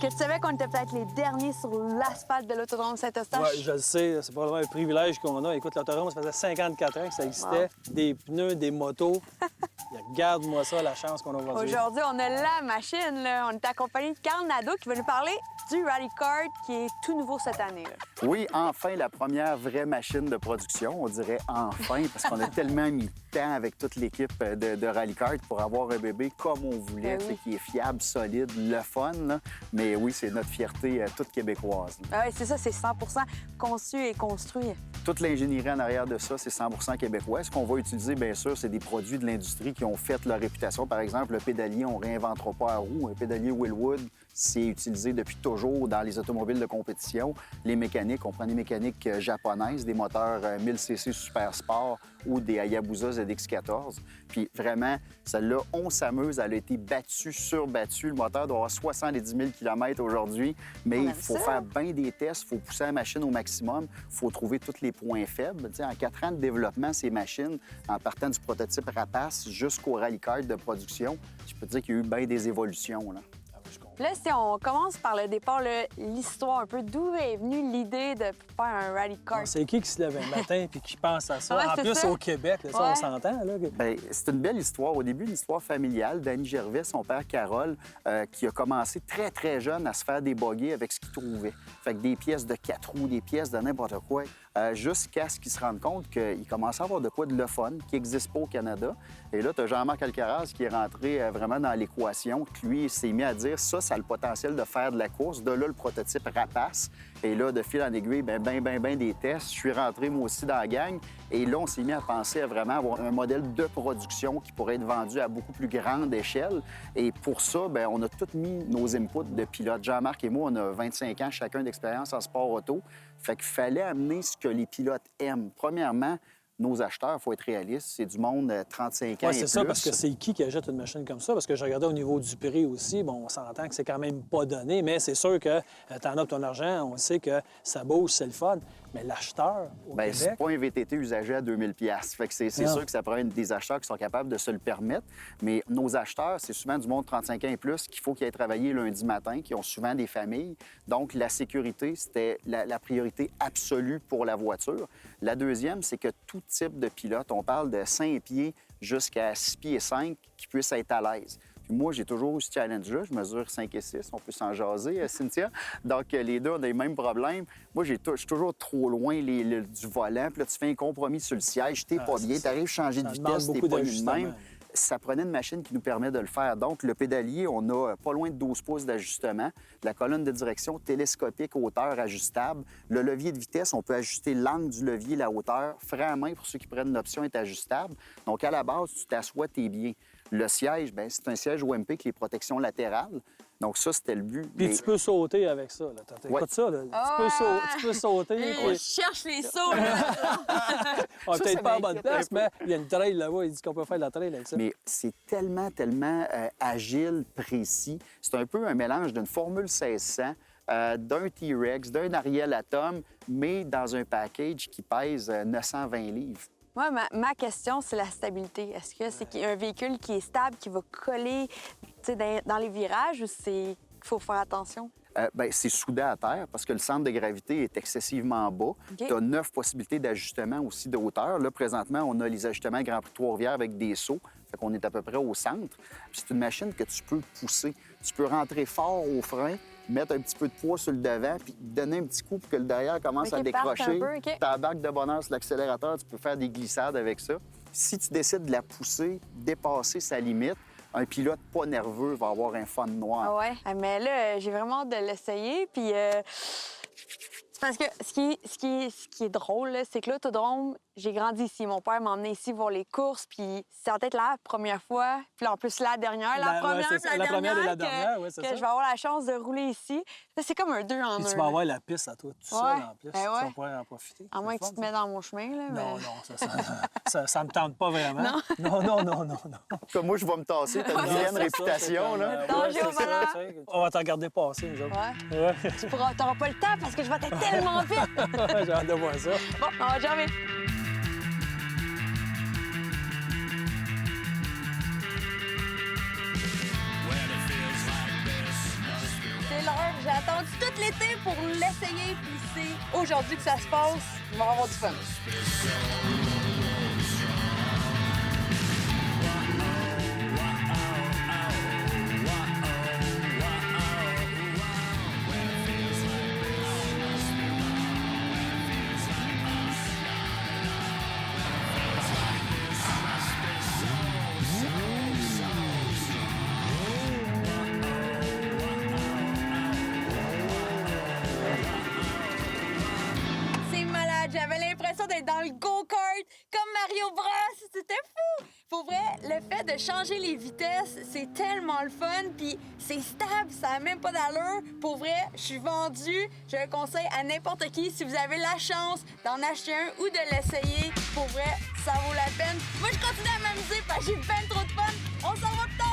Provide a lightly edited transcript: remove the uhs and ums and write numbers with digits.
que tu savais qu'on était peut-être les derniers sur l'asphalte de l'autodrome Saint-Eustache? Oui, je le sais. C'est probablement un privilège qu'on a. Écoute, l'autodrome, ça faisait 54 ans que ça existait. Wow. Des pneus, des motos. Regarde-moi ça, la chance qu'on a aujourd'hui. Aujourd'hui, on a la machine. Là. On est accompagné de Carl Nadeau qui va nous parler du Rally Kart qui est tout nouveau cette année. Là. Oui, enfin, la première vraie machine de production. On dirait enfin, parce qu'on a tellement mis de temps avec toute l'équipe de Rally Kart pour avoir un bébé comme on voulait, Ben oui. qui est fiable, solide, le fun. Là. Mais oui, c'est notre fierté toute québécoise. Ah oui, c'est ça, c'est 100 conçu et construit. Toute l'ingénierie en arrière de ça, c'est 100 québécois. Ce qu'on va utiliser, bien sûr, c'est des produits de l'industrie qui ont fait leur réputation. Par exemple, le pédalier, on ne réinventera pas à roue. Un pédalier Willwood, c'est utilisé depuis toujours dans les automobiles de compétition. Les mécaniques, on prend des mécaniques japonaises, des moteurs 1000 cc Super Sport ou des Hayabusa ZX14. Puis vraiment, celle-là, on s'amuse. Elle a été battue, surbattue. Le moteur doit avoir 70 000 km aujourd'hui. Mais il faut faire bien des tests, il faut pousser la machine au maximum, il faut trouver tous les points faibles. T'sais, en 4 ans de développement, ces machines, en partant du prototype Rapace jusqu'au Rally Kart de production, je peux te dire qu'il y a eu bien des évolutions. Là. Là, si on commence par le départ, l'histoire un peu, d'où est venue l'idée de faire un Rally Kart? C'est qui se lève un matin et qui pense à ça? Ouais, en plus, ça. au Québec, là, ça, on s'entend. Là. Bien, c'est une belle histoire. Au début, une histoire familiale. Danny Gervais, son père Carole, qui a commencé très, très jeune à se faire déboguer avec ce qu'il trouvait. Fait que des pièces de 4 roues, des pièces de n'importe quoi, jusqu'à ce qu'il se rende compte qu'il commençait à avoir de quoi de le fun, qui n'existe pas au Canada. Et là, tu as Jean-Marc Alcaraz qui est rentré vraiment dans l'équation, que lui, s'est mis à dire ça a le potentiel de faire de la course. De là, le prototype Rapace. Et là, de fil en aiguille, ben des tests. Je suis rentré, moi aussi, dans la gang. Et là, on s'est mis à penser à vraiment avoir un modèle de production qui pourrait être vendu à beaucoup plus grande échelle. Et pour ça, bien, on a tous mis nos inputs de pilotes. Jean-Marc et moi, on a 25 ans chacun d'expérience en sport auto. Fait qu'il fallait amener ce que les pilotes aiment. Premièrement, nos acheteurs, il faut être réaliste, c'est du monde 35 ans et c'est plus. ça, parce que c'est qui achète une machine comme ça? Parce que je regardais au niveau du prix aussi, bon, on s'entend que c'est quand même pas donné, mais c'est sûr que t'en as ton argent, on sait que ça bouge, c'est le fun. Mais l'acheteur au Bien, Québec... c'est pas un VTT usagé à 2000 $. Fait que c'est sûr que ça prend des acheteurs qui sont capables de se le permettre. Mais nos acheteurs, c'est souvent du monde 35 ans et plus qu'il faut qu'ils aient travaillé lundi matin, qui ont souvent des familles. Donc, la sécurité, c'était la priorité absolue pour la voiture. La deuxième, c'est que tout type de pilote, on parle de 5 pieds jusqu'à 6 pieds et 5, qui puissent être à l'aise. Puis moi, j'ai toujours eu ce challenge-là. Je mesure 5 et 6. On peut s'en jaser, Cynthia. Donc, les deux, on a les mêmes problèmes. Moi, je suis toujours trop loin du volant. Puis là, tu fais un compromis sur le siège. T'es pas bien. Tu arrives à changer de vitesse. T'es pas mis de même. Ça prenait une machine qui nous permet de le faire. Donc, le pédalier, on a pas loin de 12 pouces d'ajustement. La colonne de direction télescopique, hauteur ajustable. Le levier de vitesse, on peut ajuster l'angle du levier, la hauteur. Frein à main, pour ceux qui prennent l'option, est ajustable. Donc, à la base, tu t'assois, t'es bien. Le siège, bien, c'est un siège OMP avec les protections latérales. Donc, ça, c'était le but. Puis tu peux sauter avec ça. Là. Écoute ça, là. Tu peux sauter. Je cherche les sauts. Là. On peut-être pas en bonne place, mais il y a une trail là-bas. Il dit qu'on peut faire de la trail avec ça. Mais c'est tellement agile, précis. C'est un peu un mélange d'une Formule 1600, d'un T-Rex, d'un Ariel Atom, mais dans un package qui pèse 920 livres. Moi, ma question, c'est la stabilité. Est-ce que c'est un véhicule qui est stable, qui va coller dans les virages ou c'est qu'il faut faire attention? Bien, c'est soudé à terre parce que le centre de gravité est excessivement bas. Okay. Tu as 9 possibilités d'ajustement aussi de hauteur. Là, présentement, on a les ajustements Grand Prix de Trois-Rivières avec des sauts. Fait qu'on est à peu près au centre. Puis c'est une machine que tu peux pousser. Tu peux rentrer fort au frein, mettre un petit peu de poids sur le devant, puis donner un petit coup pour que le derrière commence à décrocher. Okay. Tu embarques de bonheur sur l'accélérateur, tu peux faire des glissades avec ça. Si tu décides de la pousser, dépasser sa limite, un pilote pas nerveux va avoir un fun noir. Ah ouais. Mais là, j'ai vraiment hâte de l'essayer. Puis, c'est parce que ce qui est drôle, c'est que l'autodrome, j'ai grandi ici. Mon père m'a emmené ici voir les courses, puis c'est peut-être la première fois, puis en plus la dernière, la première et la dernière, oui, c'est ça. Que je vais avoir la chance de rouler ici. C'est comme un 2 en 1. Puis tu vas avoir la piste à toi tout seul en plus. Ben ouais. Tu vas pouvoir en profiter. À moins que tu te mettes dans mon chemin, là. Non, ça me tente pas vraiment. Non. Comme moi, je vais me tasser. T'as une vilaine réputation, là. Danger au volant. On va t'en regarder passer, nous autres. Ouais. Tu n'auras pas le temps parce que je vais être tellement vite. J'ai hâte de voir ça. Bon, on va jamais. C'est l'heure pour l'essayer, puis c'est aujourd'hui que ça se passe. On va avoir du fun. J'avais l'impression d'être dans le go-kart comme Mario Bros. C'était fou! Pour vrai, le fait de changer les vitesses, c'est tellement le fun. Puis c'est stable, ça n'a même pas d'allure. Pour vrai, je suis vendue. Je le conseille à n'importe qui. Si vous avez la chance d'en acheter un ou de l'essayer, pour vrai, ça vaut la peine. Moi, je continue à m'amuser parce que j'ai bien trop de fun. On s'en va plus tard!